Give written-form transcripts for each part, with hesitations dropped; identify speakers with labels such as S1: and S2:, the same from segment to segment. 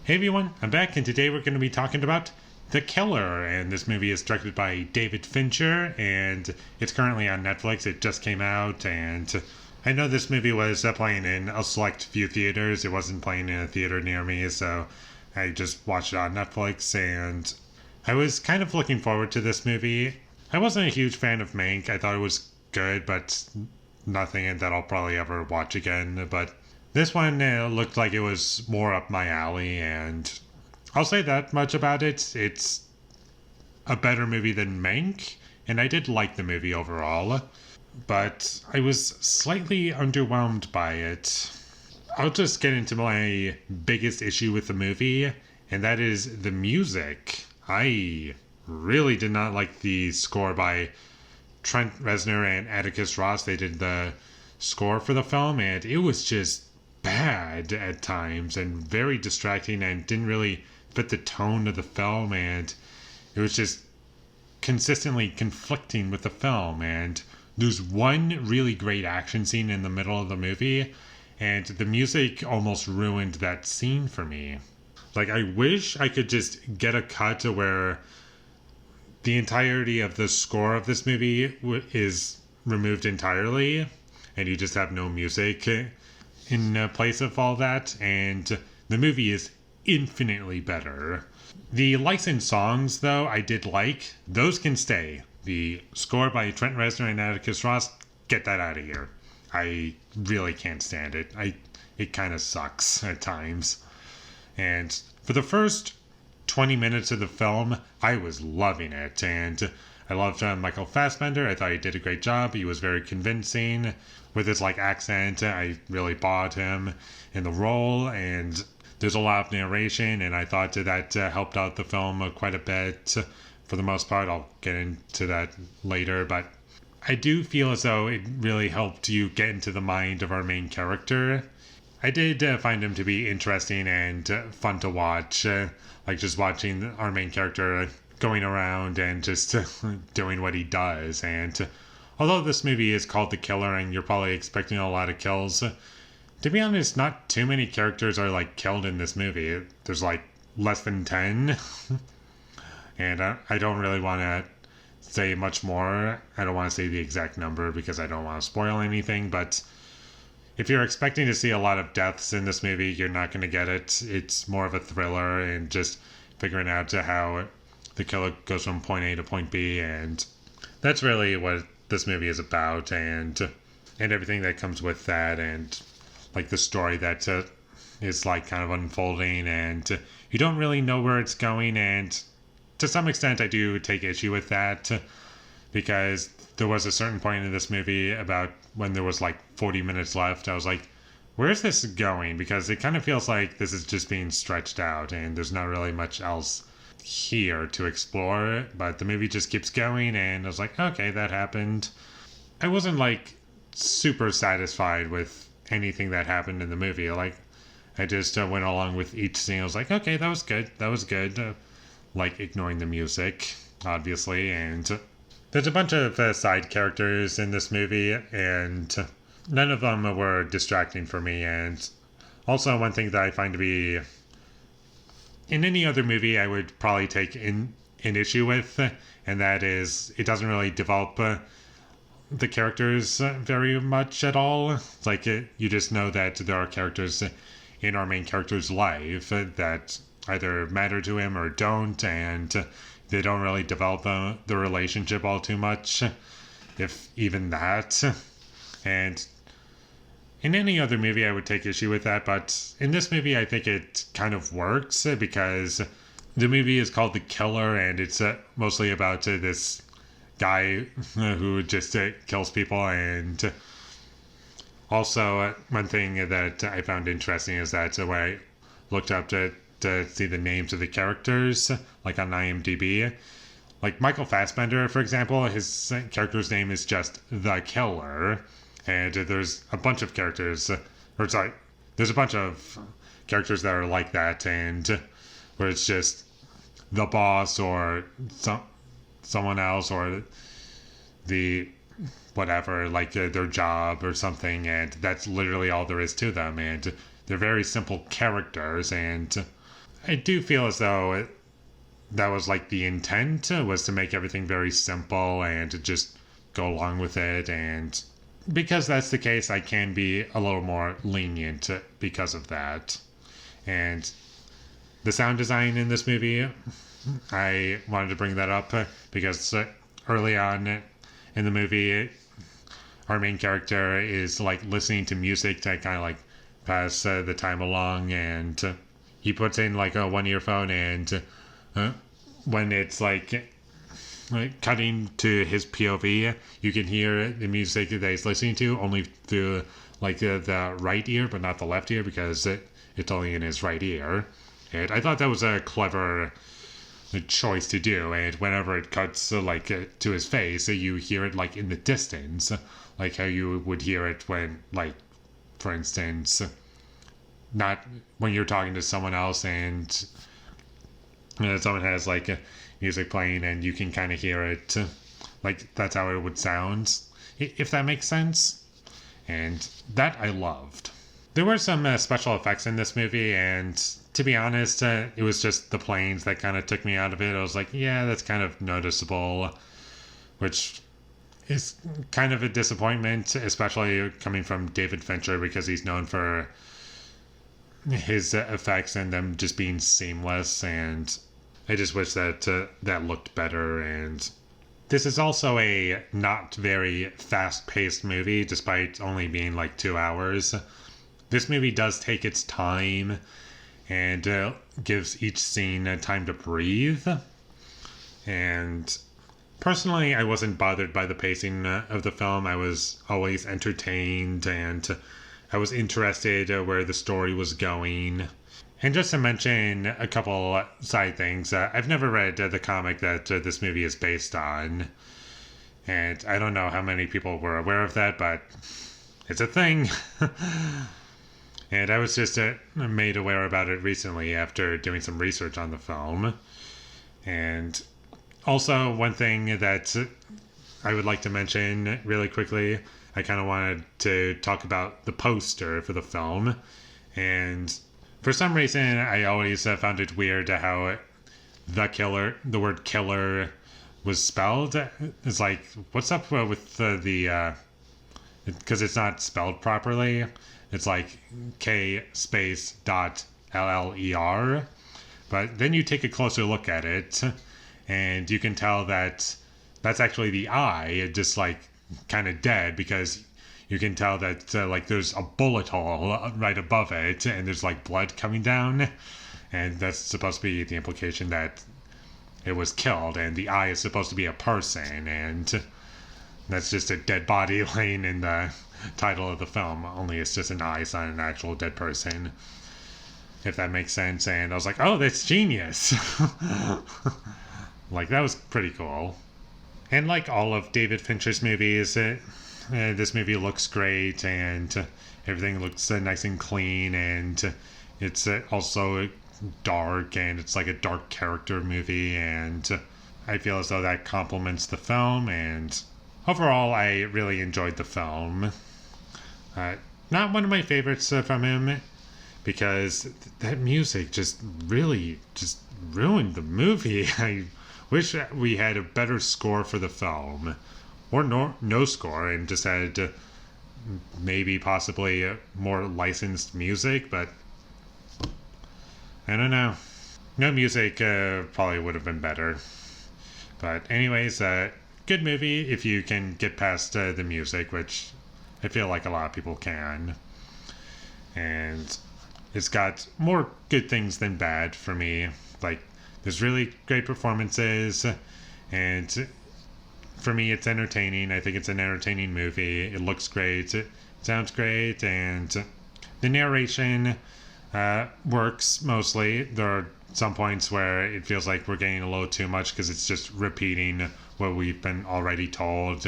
S1: Hey everyone, I'm back, and today we're going to be talking about The Killer. And this movie is directed by David Fincher, and it's currently on Netflix. It just came out, and I know this movie was playing in a select few theaters. It wasn't playing in a theater near me, so I just watched it on Netflix, and I was kind of looking forward to this movie. I wasn't a huge fan of Mank. I thought it was good, but nothing that I'll probably ever watch again. But this one looked like it was more up my alley, and I'll say that much about it. It's a better movie than Mank, and I did like the movie overall, but I was slightly underwhelmed by it. I'll just get into my biggest issue with the movie, and that is the music. I really did not like the score by Trent Reznor and Atticus Ross. They did the score for the film, and it was just bad at times and very distracting and didn't really fit the tone of the film, and it was just consistently conflicting with the film. And there's one really great action scene in the middle of the movie, and the music almost ruined that scene for me. Like, I wish I could just get a cut where the entirety of the score of this movie is removed entirely, and you just have no music in place of all that, and the movie is infinitely better. The licensed songs, though, I did like. Those can stay. The score by Trent Reznor and Atticus Ross, get that out of here. I really can't stand it. It kind of sucks at times. And for the first 20 minutes of the film, I was loving it, and I loved Michael Fassbender. I thought he did a great job. He was very convincing with his accent. I really bought him in the role, and there's a lot of narration, and I thought that helped out the film quite a bit for the most part. I'll get into that later, but I do feel as though it really helped you get into the mind of our main character. I did find him to be interesting and fun to watch, just watching our main character going around and just doing what he does. And although this movie is called The Killer and you're probably expecting a lot of kills, to be honest, not too many characters are killed in this movie. There's less than 10. And I don't really want to say much more. I don't want to say the exact number because I don't want to spoil anything, but if you're expecting to see a lot of deaths in this movie, you're not going to get it. It's more of a thriller and just figuring out how the killer goes from point A to point B, and that's really what this movie is about, and everything that comes with that, and the story that is kind of unfolding, and you don't really know where it's going. And to some extent I do take issue with that, because there was a certain point in this movie about when there was 40 minutes left, I was like, where's this going? Because it kind of feels like this is just being stretched out and there's not really much else here to explore. But the movie just keeps going, and I was like, okay, that happened. I wasn't super satisfied with anything that happened in the movie. I just went along with each scene. I was like, okay, that was good. Ignoring the music, obviously. And there's a bunch of side characters in this movie, and none of them were distracting for me. And also, one thing that I find to be, in any other movie I would probably take an issue with, and that is it doesn't really develop the characters very much at all. You just know that there are characters in our main character's life that either matter to him or don't, and they don't really develop the relationship all too much, if even that. And in any other movie I would take issue with that, but in this movie I think it kind of works, because the movie is called The Killer, and it's mostly about this guy who just kills people. And also, one thing that I found interesting is that when I looked up to see the names of the characters, on IMDb, Michael Fassbender, for example, his character's name is just The Killer, and there's a bunch of characters, there's a bunch of characters that are like that, and where it's just the boss or someone else, or the whatever, their job or something, and that's literally all there is to them, and they're very simple characters. And I do feel as though that was like the intent was to make everything very simple and to just go along with it. And because that's the case, I can be a little more lenient because of that. And the sound design in this movie, I wanted to bring that up because early on in the movie, our main character is like listening to music to kind of like pass the time along, and he puts in like a one earphone, and when it's like cutting to his POV, you can hear the music that he's listening to only through like the right ear, but not the left ear because it's only in his right ear. And I thought that was a clever choice to do. And whenever it cuts to his face, you hear it like in the distance, like how you would hear it when, like, for instance, not when you're talking to someone else and someone has like music playing and you can kind of hear it, like that's how it would sound, if that makes sense. And that I loved. There were some special effects in this movie, and to be honest, it was just the planes that kind of took me out of it. I was like, yeah, that's kind of noticeable, which is kind of a disappointment, especially coming from David Fincher, because he's known for his effects and them just being seamless. And I just wish that that looked better. And this is also a not very fast-paced movie, despite only being like 2 hours. This movie does take its time and gives each scene time to breathe. And personally, I wasn't bothered by the pacing of the film. I was always entertained, and I was interested where the story was going. And just to mention a couple side things, I've never read the comic that this movie is based on. And I don't know how many people were aware of that, but it's a thing. And I was just made aware about it recently after doing some research on the film. And also, one thing that I would like to mention really quickly, I kind of wanted to talk about the poster for the film. And for some reason, I always found it weird how the word killer was spelled. It's like, what's up with because it's not spelled properly. It's like K space dot LLER. But then you take a closer look at it, and you can tell that that's actually the I, just like kind of dead, because you can tell that like there's a bullet hole right above it, and there's like blood coming down. And that's supposed to be the implication that it was killed, and the I is supposed to be a person, and that's just a dead body laying in the title of the film, only it's just an eye, it's not an actual dead person, if that makes sense. And I was like, oh, that's genius. Like, that was pretty cool. And like all of David Fincher's movies, this movie looks great, and everything looks nice and clean, and it's also dark, and it's like a dark character movie, and I feel as though that complements the film. And overall, I really enjoyed the film. Not one of my favorites from him, because that music just really just ruined the movie. I wish we had a better score for the film, or no score, and just had maybe possibly more licensed music, but I don't know. No music probably would have been better. But anyways, good movie if you can get past the music, which I feel like a lot of people can. And it's got more good things than bad for me. Like, there's really great performances, and for me, it's entertaining. I think it's an entertaining movie. It looks great. It sounds great, and the narration works mostly. There are some points where it feels like we're getting a little too much because it's just repeating what we've been already told.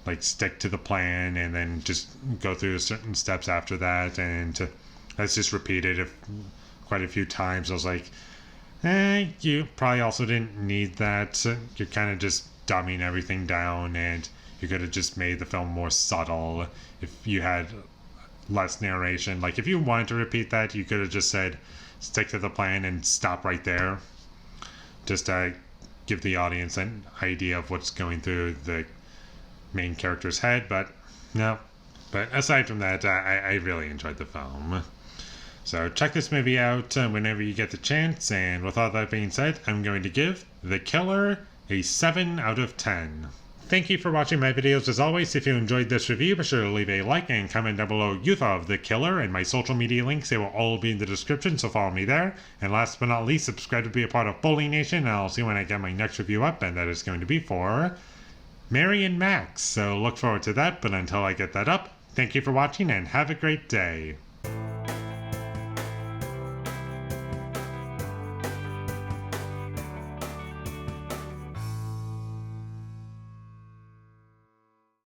S1: Like, stick to the plan and then just go through certain steps after that, and that's just repeated quite a few times. I was like, you probably also didn't need that. You're kind of just dumbing everything down, and you could have just made the film more subtle if you had less narration. Like, if you wanted to repeat that, you could have just said, stick to the plan and stop right there. Just to give the audience an idea of what's going through the main character's head, but no. But aside from that, I really enjoyed the film. So check this movie out whenever you get the chance, and with all that being said, I'm going to give The Killer a 7 out of 10. Thank you for watching my videos. As always, if you enjoyed this review, be sure to leave a like and comment down below you thought of The Killer, and my social media links, they will all be in the description, so follow me there. And last but not least, subscribe to be a part of Foley Nation, and I'll see you when I get my next review up, and that is going to be for Mary and Max. So look forward to that, but until I get that up, thank you for watching and have a great day.